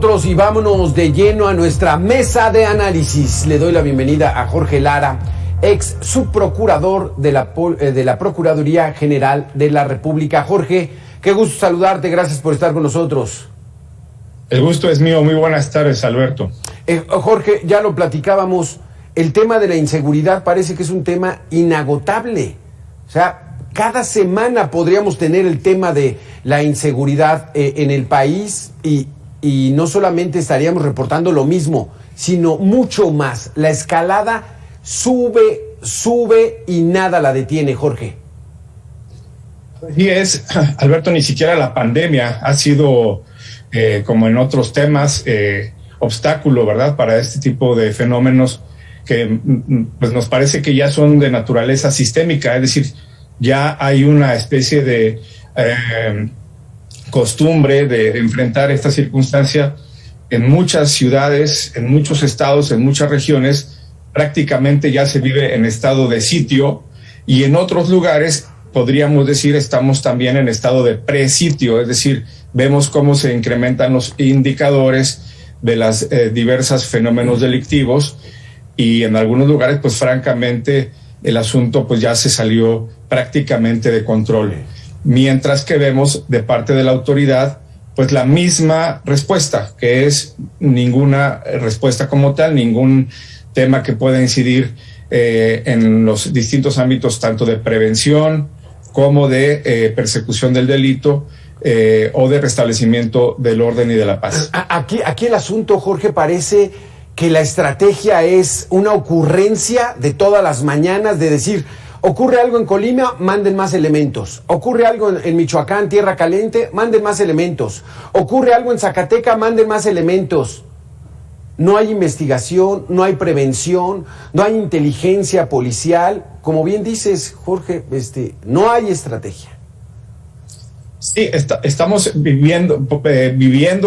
nosotros y vámonos de lleno a nuestra mesa de análisis. Le doy la bienvenida a Jorge Lara, ex subprocurador de la Procuraduría General de la República. Jorge, qué gusto saludarte, gracias por estar con nosotros. El gusto es mío, muy buenas tardes, Alberto. Jorge, ya lo platicábamos, el tema de la inseguridad parece que es un tema inagotable. O sea, cada semana podríamos tener el tema de la inseguridad en el país y no solamente estaríamos reportando lo mismo, sino mucho más. La escalada sube y nada la detiene, Jorge. Y es, Alberto, ni siquiera la pandemia ha sido, como en otros temas, obstáculo, ¿verdad?, para este tipo de fenómenos que pues nos parece que ya son de naturaleza sistémica, es decir, ya hay una especie de costumbre de enfrentar esta circunstancia en muchas ciudades, en muchos estados, en muchas regiones. Prácticamente ya se vive en estado de sitio, y en otros lugares podríamos decir estamos también en estado de presitio, es decir, vemos cómo se incrementan los indicadores de las diversas fenómenos delictivos, y en algunos lugares pues francamente el asunto pues ya se salió prácticamente de control, mientras que vemos de parte de la autoridad pues la misma respuesta, que es ninguna respuesta como tal, ningún tema que pueda incidir en los distintos ámbitos, tanto de prevención como de persecución del delito o de restablecimiento del orden y de la paz. Aquí el asunto, Jorge, parece que la estrategia es una ocurrencia de todas las mañanas de decir, ocurre algo en Colima, manden más elementos. Ocurre algo en Michoacán, Tierra Caliente, manden más elementos. Ocurre algo en Zacatecas, manden más elementos. No hay investigación, no hay prevención, no hay inteligencia policial. Como bien dices, Jorge, no hay estrategia. Sí, estamos viviendo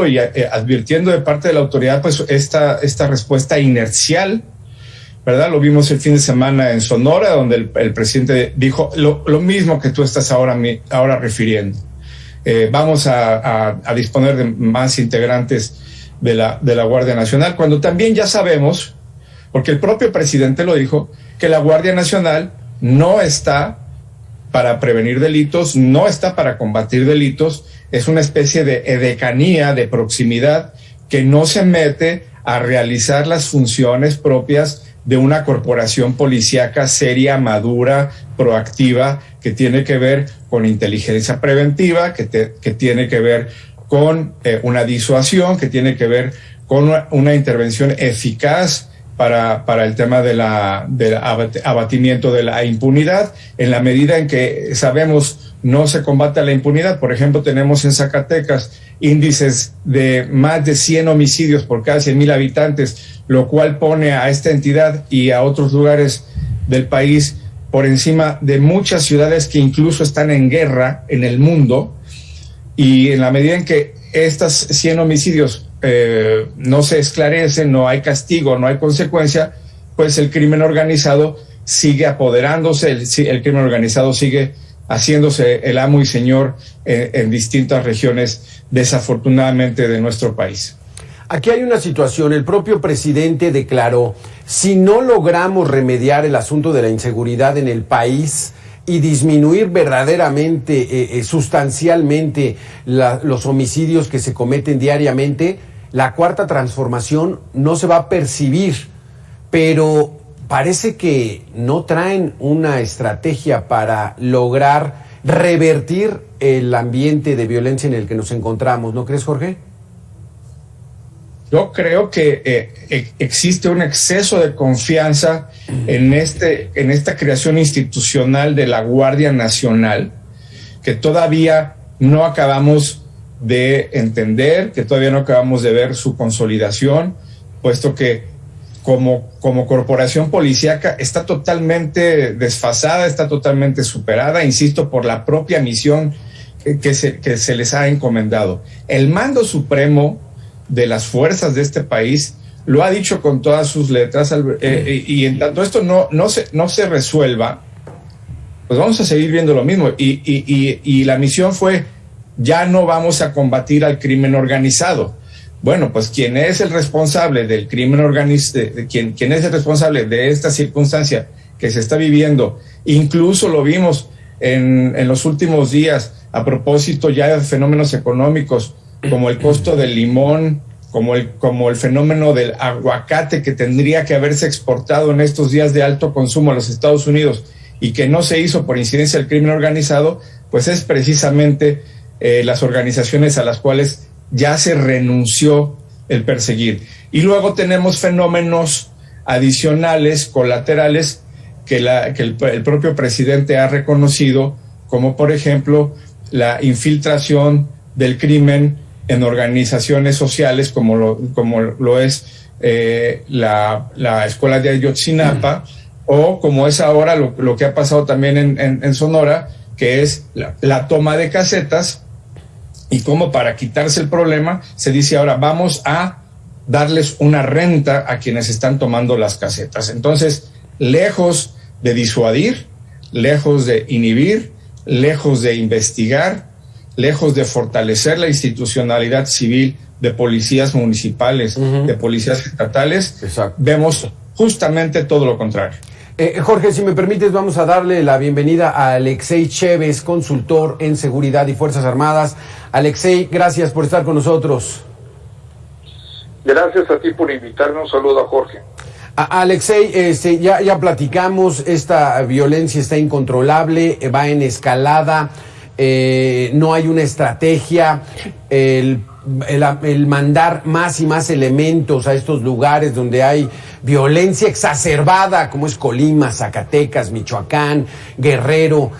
y advirtiendo de parte de la autoridad pues esta respuesta inercial, ¿verdad? Lo vimos el fin de semana en Sonora, donde el presidente dijo lo mismo que tú estás ahora refiriendo. Vamos a disponer de más integrantes de la Guardia Nacional, cuando también ya sabemos, porque el propio presidente lo dijo, que la Guardia Nacional no está para prevenir delitos, no está para combatir delitos, es una especie de edecanía, de proximidad, que no se mete a realizar las funciones propias de una corporación policíaca seria, madura, proactiva, que tiene que ver con inteligencia preventiva, que tiene que ver con una disuasión, que tiene que ver con una intervención eficaz para el tema del abatimiento de la impunidad. En la medida en que sabemos no se combate la impunidad, por ejemplo, tenemos en Zacatecas índices de más de 100 homicidios por cada 100,000 habitantes, lo cual pone a esta entidad y a otros lugares del país por encima de muchas ciudades que incluso están en guerra en el mundo. Y en la medida en que estas 100 homicidios no se esclarecen, no hay castigo, no hay consecuencia, pues el crimen organizado sigue apoderándose, el crimen organizado sigue haciéndose el amo y señor en distintas regiones, desafortunadamente, de nuestro país. Aquí hay una situación, el propio presidente declaró, si no logramos remediar el asunto de la inseguridad en el país y disminuir verdaderamente, sustancialmente los homicidios que se cometen diariamente, la cuarta transformación no se va a percibir. Pero parece que no traen una estrategia para lograr revertir el ambiente de violencia en el que nos encontramos, ¿no crees, Jorge? Yo creo que existe un exceso de confianza en esta creación institucional de la Guardia Nacional, que todavía no acabamos de entender, que todavía no acabamos de ver su consolidación, puesto que como corporación policíaca está totalmente desfasada, está totalmente superada, insisto, por la propia misión que se les ha encomendado. El mando supremo de las fuerzas de este país lo ha dicho con todas sus letras, y en tanto esto no se resuelva, pues vamos a seguir viendo lo mismo. Y la misión fue, ya no vamos a combatir al crimen organizado, Bueno, pues quien es el responsable del crimen organizado, quien es el responsable de esta circunstancia que se está viviendo, incluso lo vimos en los últimos días a propósito ya de fenómenos económicos como el costo del limón, como el fenómeno del aguacate que tendría que haberse exportado en estos días de alto consumo a los Estados Unidos y que no se hizo por incidencia del crimen organizado, pues es precisamente las organizaciones a las cuales ya se renunció el perseguir. Y luego tenemos fenómenos adicionales, colaterales, que el propio presidente ha reconocido, como por ejemplo la infiltración del crimen en organizaciones sociales, como lo es la escuela de Ayotzinapa, o como es ahora lo que ha pasado también en Sonora, que es la toma de casetas, y como para quitarse el problema se dice ahora vamos a darles una renta a quienes están tomando las casetas. Entonces, lejos de disuadir, lejos de inhibir, lejos de investigar, lejos de fortalecer la institucionalidad civil de policías municipales, de policías estatales, exacto, vemos justamente todo lo contrario. Jorge, si me permites, vamos a darle la bienvenida a Alexei Chévez, consultor en Seguridad y Fuerzas Armadas. Alexei, gracias por estar con nosotros. Gracias a ti por invitarme. Un saludo a Jorge. Alexei, ya platicamos, esta violencia está incontrolable, va en escalada, no hay una estrategia, el mandar más y más elementos a estos lugares donde hay violencia exacerbada, como es Colima, Zacatecas, Michoacán, Guerrero,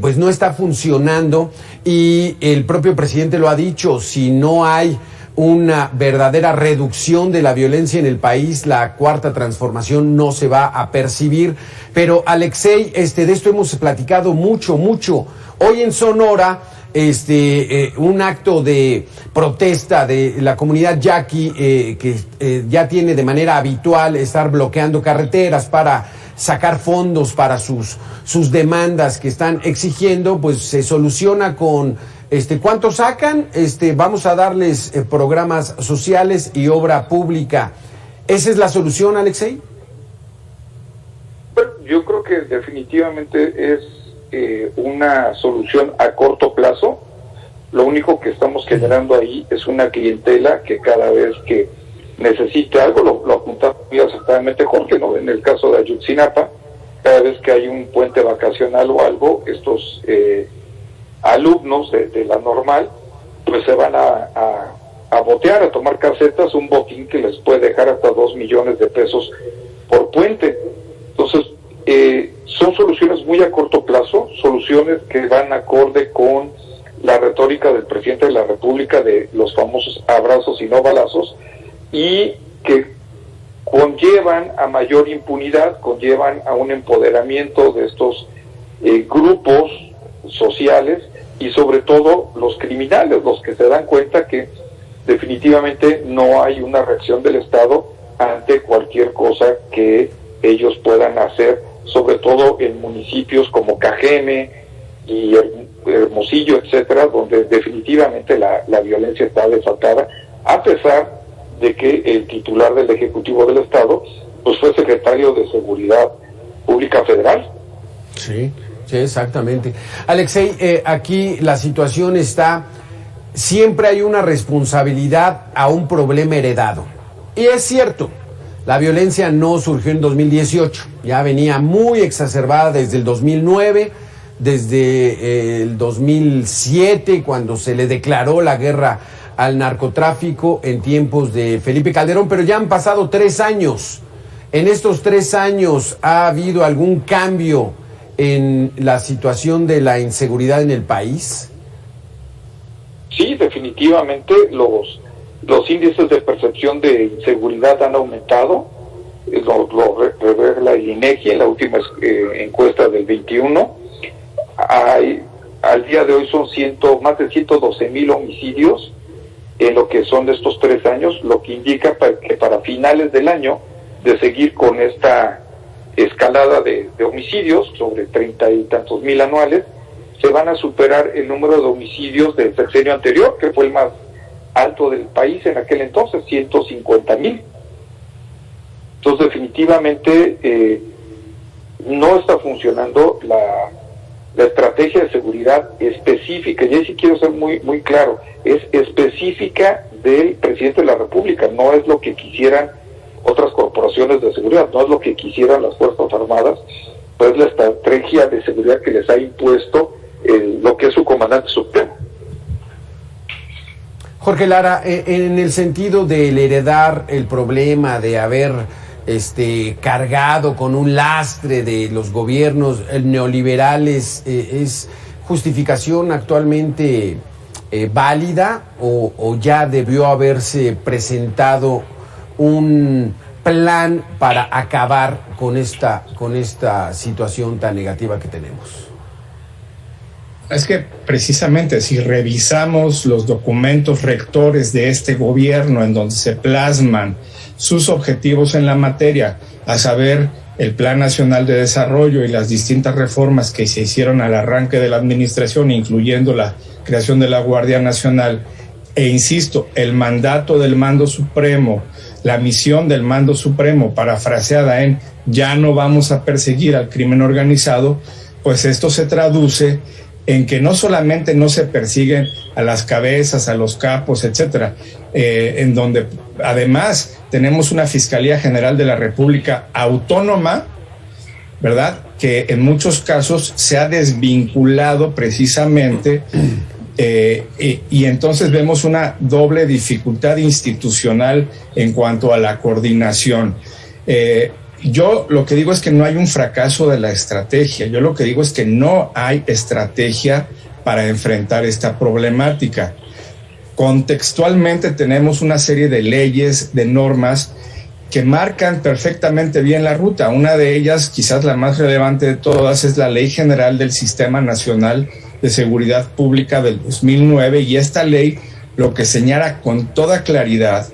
pues no está funcionando, y el propio presidente lo ha dicho: si no hay una verdadera reducción de la violencia en el país, la cuarta transformación no se va a percibir. Pero Alexei, de esto hemos platicado mucho. Hoy en Sonora, un acto de protesta de la comunidad yaqui, que ya tiene de manera habitual estar bloqueando carreteras para sacar fondos para sus demandas que están exigiendo, pues se soluciona con ¿cuánto sacan? Vamos a darles programas sociales y obra pública. ¿Esa es la solución, Alexei? Bueno, yo creo que definitivamente es una solución a corto plazo. Lo único que estamos generando ahí es una clientela que cada vez que necesite algo, lo apuntaba muy acertadamente Jorge, ¿no? En el caso de Ayotzinapa, cada vez que hay un puente vacacional o algo, estos alumnos de la normal, pues se van a botear, a tomar casetas, un botín que les puede dejar hasta 2 millones de pesos por puente. Entonces, son soluciones muy a corto plazo, soluciones que van acorde con la retórica del presidente de la República de los famosos abrazos y no balazos, y que conllevan a mayor impunidad, conllevan a un empoderamiento de estos grupos sociales, y sobre todo los criminales, los que se dan cuenta que definitivamente no hay una reacción del Estado ante cualquier cosa que ellos puedan hacer, sobre todo en municipios como Cajeme y Hermosillo, etcétera, donde definitivamente la violencia está desatada, a pesar de que el titular del Ejecutivo del Estado pues fue secretario de Seguridad Pública Federal. Sí, exactamente. Alexei, aquí la situación está, siempre hay una responsabilidad a un problema heredado. Y es cierto, la violencia no surgió en 2018, ya venía muy exacerbada desde el 2009, desde el 2007, cuando se le declaró la guerra al narcotráfico en tiempos de Felipe Calderón, pero ya han pasado 3 años. ¿En estos 3 años ha habido algún cambio en la situación de la inseguridad en el país? Sí, definitivamente los índices de percepción de inseguridad han aumentado, lo revela el INEGI en la última encuesta del 21. Al día de hoy son más de 112,000 homicidios en lo que son de estos 3 años, lo que indica que para finales del año, de seguir con esta escalada de homicidios, sobre 30 y tantos mil anuales, se van a superar el número de homicidios del sexenio anterior, que fue el más alto del país en aquel entonces, 150,000. Entonces definitivamente no está funcionando la estrategia de seguridad específica, y ahí sí quiero ser muy, muy claro, es específica del presidente de la República, no es lo que quisieran otras corporaciones de seguridad, no es lo que quisieran las Fuerzas Armadas, pues la estrategia de seguridad que les ha impuesto lo que es su comandante supremo. Jorge Lara, en el sentido de heredar el problema, de haber cargado con un lastre de los gobiernos neoliberales, ¿es justificación actualmente válida o ya debió haberse presentado un plan para acabar con esta situación tan negativa que tenemos? Es que precisamente si revisamos los documentos rectores de este gobierno en donde se plasman sus objetivos en la materia, a saber, el Plan Nacional de Desarrollo y las distintas reformas que se hicieron al arranque de la administración, incluyendo la creación de la Guardia Nacional, e insisto, el mandato del Mando Supremo, la misión del Mando Supremo, parafraseada en ya no vamos a perseguir al crimen organizado, pues esto se traduce en que no solamente no se persiguen a las cabezas, a los capos, etcétera, en donde además tenemos una Fiscalía General de la República autónoma, ¿verdad?, que en muchos casos se ha desvinculado precisamente, y entonces vemos una doble dificultad institucional en cuanto a la coordinación. Yo lo que digo es que no hay un fracaso de la estrategia, yo lo que digo es que no hay estrategia para enfrentar esta problemática. Contextualmente tenemos una serie de leyes, de normas que marcan perfectamente bien la ruta. Una de ellas, quizás la más relevante de todas, es la Ley General del Sistema Nacional de Seguridad Pública del 2009, y esta ley lo que señala con toda claridad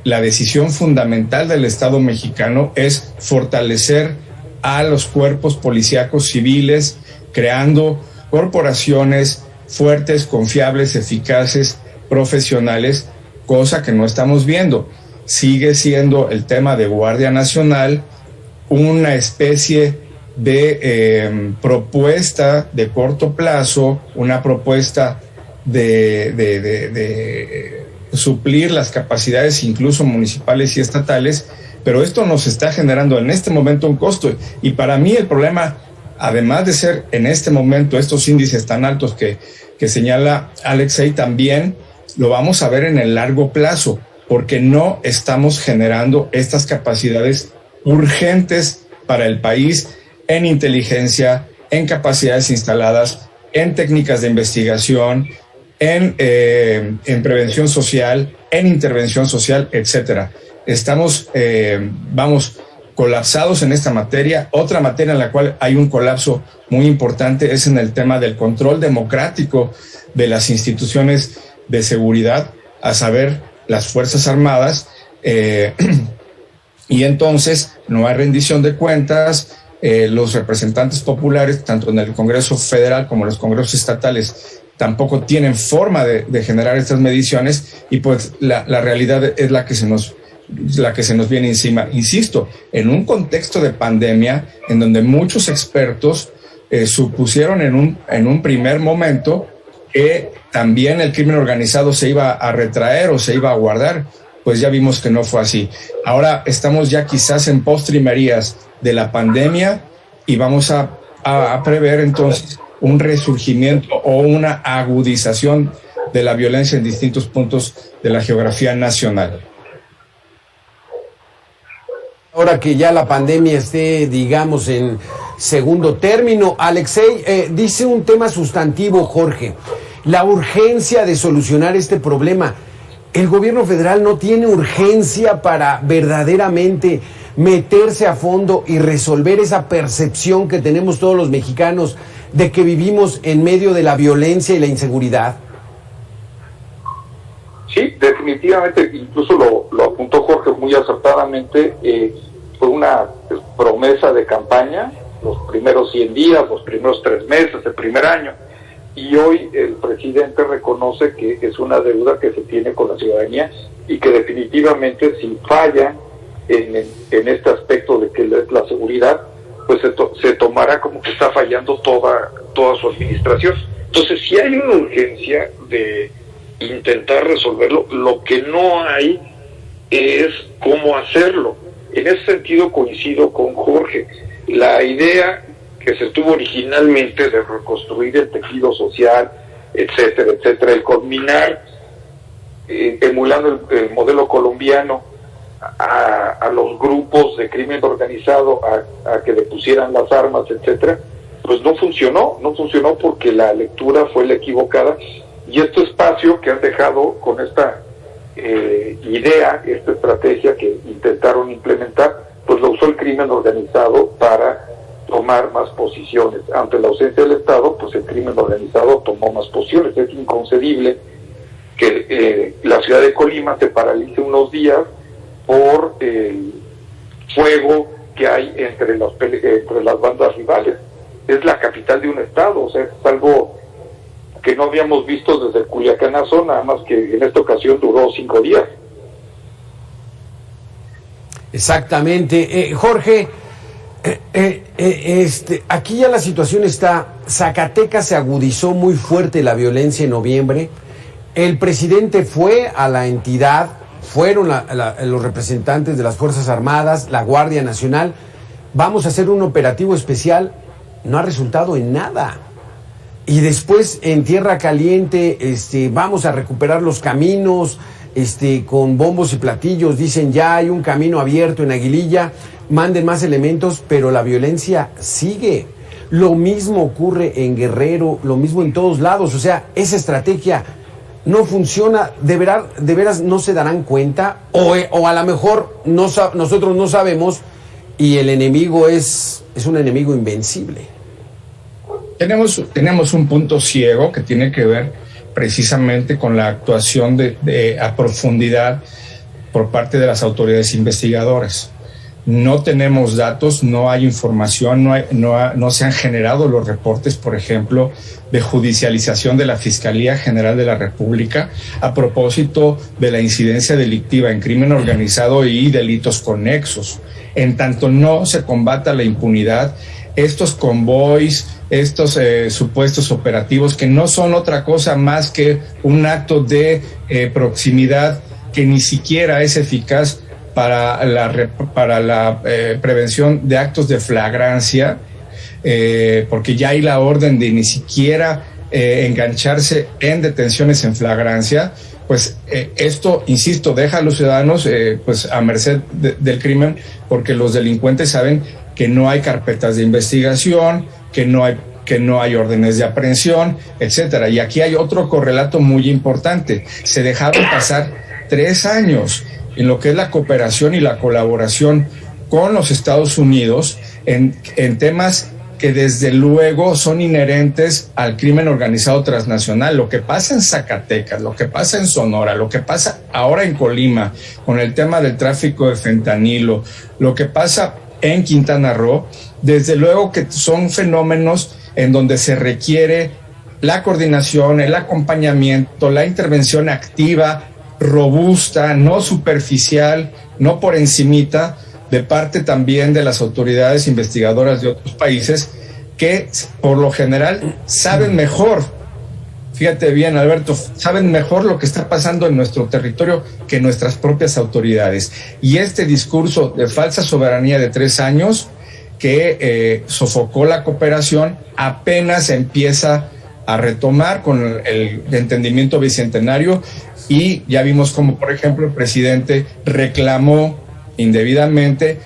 la decisión fundamental del Estado mexicano es fortalecer a los cuerpos policíacos civiles, creando corporaciones fuertes, confiables, eficaces, profesionales, cosa que no estamos viendo. Sigue siendo el tema de Guardia Nacional una especie de propuesta de corto plazo, una propuesta de suplir las capacidades incluso municipales y estatales, pero esto nos está generando en este momento un costo. Y para mí el problema, además de ser en este momento estos índices tan altos que señala Alexei, también lo vamos a ver en el largo plazo, porque no estamos generando estas capacidades urgentes para el país en inteligencia, en capacidades instaladas, en técnicas de investigación, en prevención social, en intervención social, etcétera. Estamos, colapsados en esta materia. Otra materia en la cual hay un colapso muy importante es en el tema del control democrático de las instituciones de seguridad, a saber, las Fuerzas Armadas, y entonces no hay rendición de cuentas. Los representantes populares, tanto en el Congreso Federal como en los congresos estatales, tampoco tienen forma de generar estas mediciones, y pues la realidad es la que se nos viene encima. Insisto, en un contexto de pandemia en donde muchos expertos supusieron en un primer momento que también el crimen organizado se iba a retraer o se iba a guardar, pues ya vimos que no fue así. Ahora estamos ya quizás en postrimerías de la pandemia y vamos a prever entonces un resurgimiento o una agudización de la violencia en distintos puntos de la geografía nacional. Ahora que ya la pandemia esté, digamos, en segundo término, Alexei, dice un tema sustantivo, Jorge, la urgencia de solucionar este problema. ¿El gobierno federal no tiene urgencia para verdaderamente meterse a fondo y resolver esa percepción que tenemos todos los mexicanos de que vivimos en medio de la violencia y la inseguridad? Sí, definitivamente, incluso lo apuntó Jorge muy acertadamente, fue una promesa de campaña, los primeros 100 días, los primeros 3 meses, el primer año, y hoy el presidente reconoce que es una deuda que se tiene con la ciudadanía y que definitivamente si falla en este aspecto de que es la seguridad, pues se tomará como que está fallando toda su administración. Entonces, si hay una urgencia de intentar resolverlo, lo que no hay es cómo hacerlo. En ese sentido coincido con Jorge. La idea que se tuvo originalmente de reconstruir el tejido social, etcétera, etcétera, el combinar, emulando el modelo colombiano, a los grupos de crimen organizado a que le pusieran las armas, etcétera, pues no funcionó porque la lectura fue la equivocada, y este espacio que han dejado con esta idea, esta estrategia que intentaron implementar, pues lo usó el crimen organizado para tomar más posiciones. Ante la ausencia del Estado, pues el crimen organizado tomó más posiciones. Es inconcebible que la ciudad de Colima se paralice unos días por el fuego que hay entre las bandas rivales. Es la capital de un estado, o sea, es algo que no habíamos visto desde el Culiacanazo, nada más que en esta ocasión duró 5 días. Exactamente. Jorge, aquí ya la situación está, Zacatecas se agudizó muy fuerte la violencia en noviembre, el presidente fue a la entidad, fueron los representantes de las Fuerzas Armadas, la Guardia Nacional, vamos a hacer un operativo especial, no ha resultado en nada. Y después en Tierra Caliente vamos a recuperar los caminos, con bombos y platillos, dicen ya hay un camino abierto en Aguililla, manden más elementos, pero la violencia sigue. Lo mismo ocurre en Guerrero, lo mismo en todos lados, o sea, esa estrategia no funciona, de veras no se darán cuenta, o a lo mejor nosotros no sabemos y el enemigo es un enemigo invencible. Tenemos un punto ciego que tiene que ver precisamente con la actuación a profundidad por parte de las autoridades investigadoras. No tenemos datos, no hay información, no se han generado los reportes, por ejemplo, de judicialización de la Fiscalía General de la República a propósito de la incidencia delictiva en crimen organizado y delitos conexos. En tanto no se combata la impunidad, estos convoys, estos supuestos operativos que no son otra cosa más que un acto de proximidad que ni siquiera es eficaz para la prevención de actos de flagrancia, porque ya hay la orden de ni siquiera engancharse en detenciones en flagrancia, pues esto, insisto, deja a los ciudadanos pues a merced del crimen, porque los delincuentes saben que no hay carpetas de investigación, que no hay órdenes de aprehensión, etcétera. Y aquí hay otro correlato muy importante. Se dejaron pasar 3 años en lo que es la cooperación y la colaboración con los Estados Unidos en temas que desde luego son inherentes al crimen organizado transnacional. Lo que pasa en Zacatecas, lo que pasa en Sonora, lo que pasa ahora en Colima con el tema del tráfico de fentanilo, lo que pasa en Quintana Roo, desde luego que son fenómenos en donde se requiere la coordinación, el acompañamiento, la intervención activa, robusta, no superficial, no por encimita, de parte también de las autoridades investigadoras de otros países que por lo general saben mejor, fíjate bien Alberto, saben mejor lo que está pasando en nuestro territorio que nuestras propias autoridades. Y este discurso de falsa soberanía de 3 años que sofocó la cooperación apenas empieza a retomar con el entendimiento bicentenario, y ya vimos como, por ejemplo, el presidente reclamó indebidamente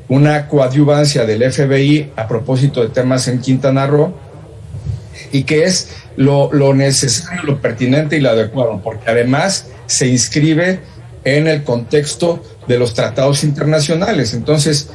una coadyuvancia del FBI a propósito de temas en Quintana Roo, y que es lo necesario, lo pertinente y lo adecuado, porque además se inscribe en el contexto de los tratados internacionales. Entonces,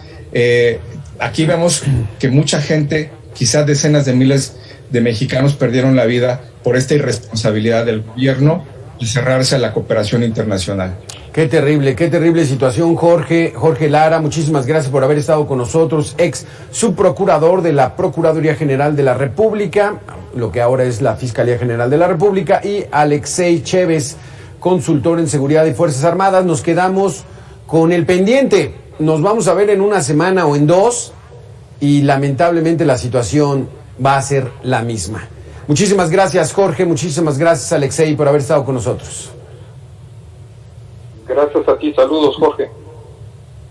aquí vemos que mucha gente, quizás decenas de miles de mexicanos, perdieron la vida por esta irresponsabilidad del gobierno de cerrarse a la cooperación internacional. Qué terrible situación, Jorge Lara, muchísimas gracias por haber estado con nosotros, ex subprocurador de la Procuraduría General de la República, lo que ahora es la Fiscalía General de la República, y Alexei Chévez, consultor en seguridad y Fuerzas Armadas. Nos quedamos con el pendiente, nos vamos a ver en una semana o en 2, y lamentablemente la situación va a ser la misma. Muchísimas gracias, Jorge, muchísimas gracias, Alexei, por haber estado con nosotros. Gracias a ti, saludos, Jorge.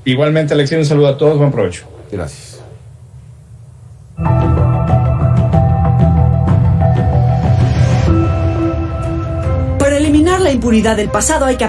Igualmente, Alexei, un saludo a todos, buen provecho. Gracias. Para eliminar la impunidad del pasado hay que